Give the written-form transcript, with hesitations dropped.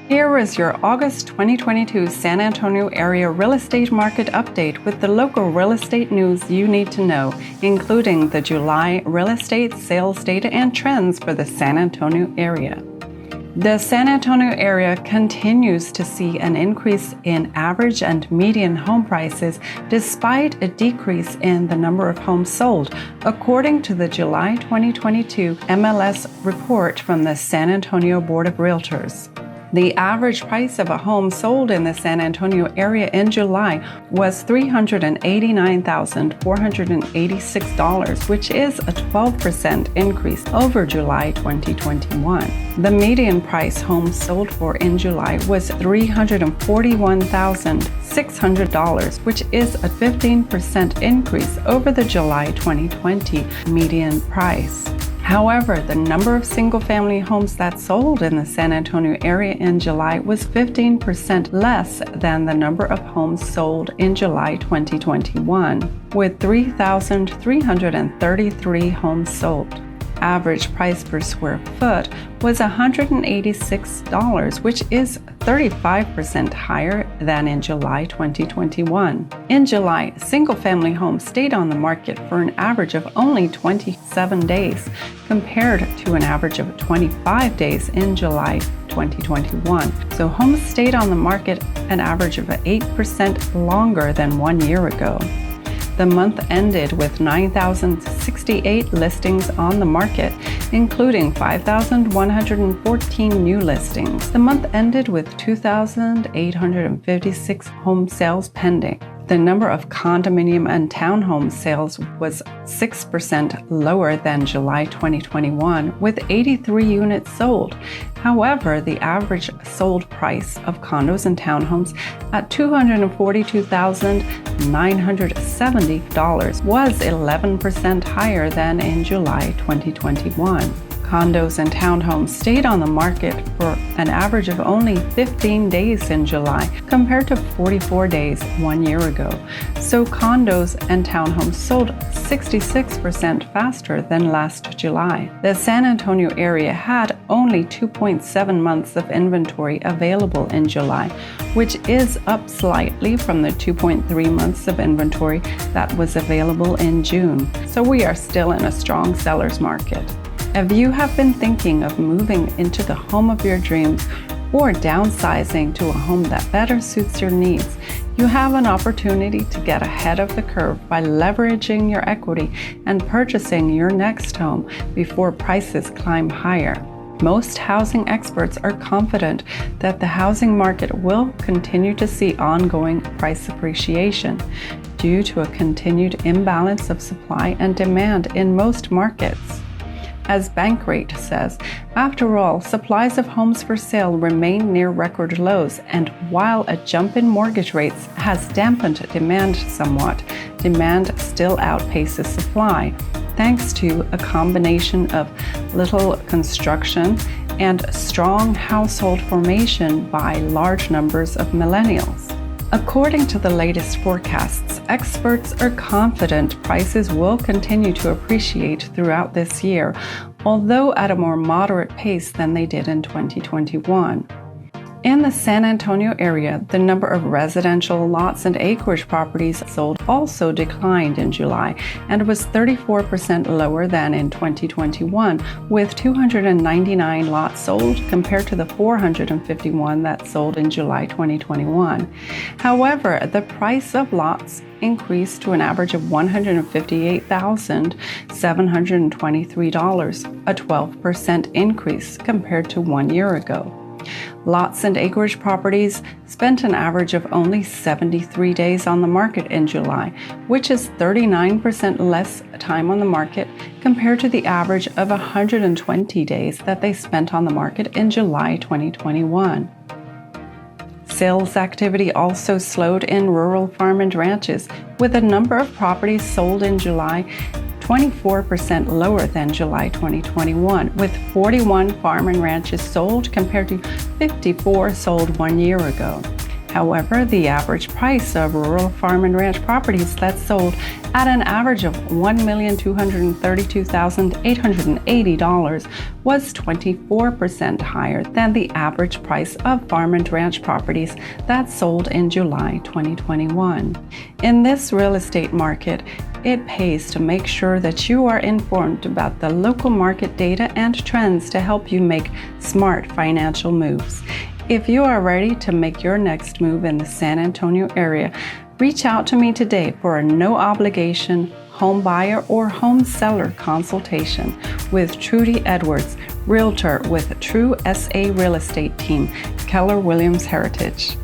Here is your August 2022 San Antonio area real estate market update with the local real estate news you need to know, including the July real estate sales data and trends for the San Antonio area. The San Antonio area continues to see an increase in average and median home prices despite a decrease in the number of homes sold, according to the July 2022 MLS report from the San Antonio Board of Realtors. The average price of a home sold in the San Antonio area in July was $389,486, which is a 12% increase over July 2021. The median price homes sold for in July was $341,600, which is a 15% increase over the July 2020 median price. However, the number of single-family homes that sold in the San Antonio area in July was 15% less than the number of homes sold in July 2021, with 3,333 homes sold. Average price per square foot was $186, which is 35% higher than in July 2021. In July, single-family homes stayed on the market for an average of only 27 days, compared to an average of 25 days in July 2021. So homes stayed on the market an average of 8% longer than 1 year ago. The month ended with 9,068 listings on the market, including 5,114 new listings. The month ended with 2,856 home sales pending. The number of condominium and townhome sales was 6% lower than July 2021, with 83 units sold. However, the average sold price of condos and townhomes at $242,970 was 11% higher than in July 2021. Condos and townhomes stayed on the market for an average of only 15 days in July, compared to 44 days 1 year ago. So condos and townhomes sold 66% faster than last July. The San Antonio area had only 2.7 months of inventory available in July, which is up slightly from the 2.3 months of inventory that was available in June. So we are still in a strong seller's market. If you have been thinking of moving into the home of your dreams or downsizing to a home that better suits your needs, you have an opportunity to get ahead of the curve by leveraging your equity and purchasing your next home before prices climb higher. Most housing experts are confident that the housing market will continue to see ongoing price appreciation due to a continued imbalance of supply and demand in most markets. As Bankrate says, after all, supplies of homes for sale remain near record lows, and while a jump in mortgage rates has dampened demand somewhat, demand still outpaces supply, thanks to a combination of little construction and strong household formation by large numbers of millennials. According to the latest forecasts, experts are confident prices will continue to appreciate throughout this year, although at a more moderate pace than they did in 2021. In the San Antonio area, the number of residential lots and acreage properties sold also declined in July and was 34% lower than in 2021, with 299 lots sold compared to the 451 that sold in July 2021. However, the price of lots increased to an average of $158,723, a 12% increase compared to 1 year ago. Lots and acreage properties spent an average of only 73 days on the market in July, which is 39% less time on the market compared to the average of 120 days that they spent on the market in July 2021. Sales activity also slowed in rural farm and ranches, with the number of properties sold in July 24% lower than July 2021, with 41 farm and ranches sold compared to 54 sold 1 year ago. However, the average price of rural farm and ranch properties that sold at an average of $1,232,880 was 24% higher than the average price of farm and ranch properties that sold in July 2021. In this real estate market, it pays to make sure that you are informed about the local market data and trends to help you make smart financial moves. If you are ready to make your next move in the San Antonio area, reach out to me today for a no-obligation home buyer or home seller consultation with Trudy Edwards, Realtor with True SA Real Estate Team, Keller Williams Heritage.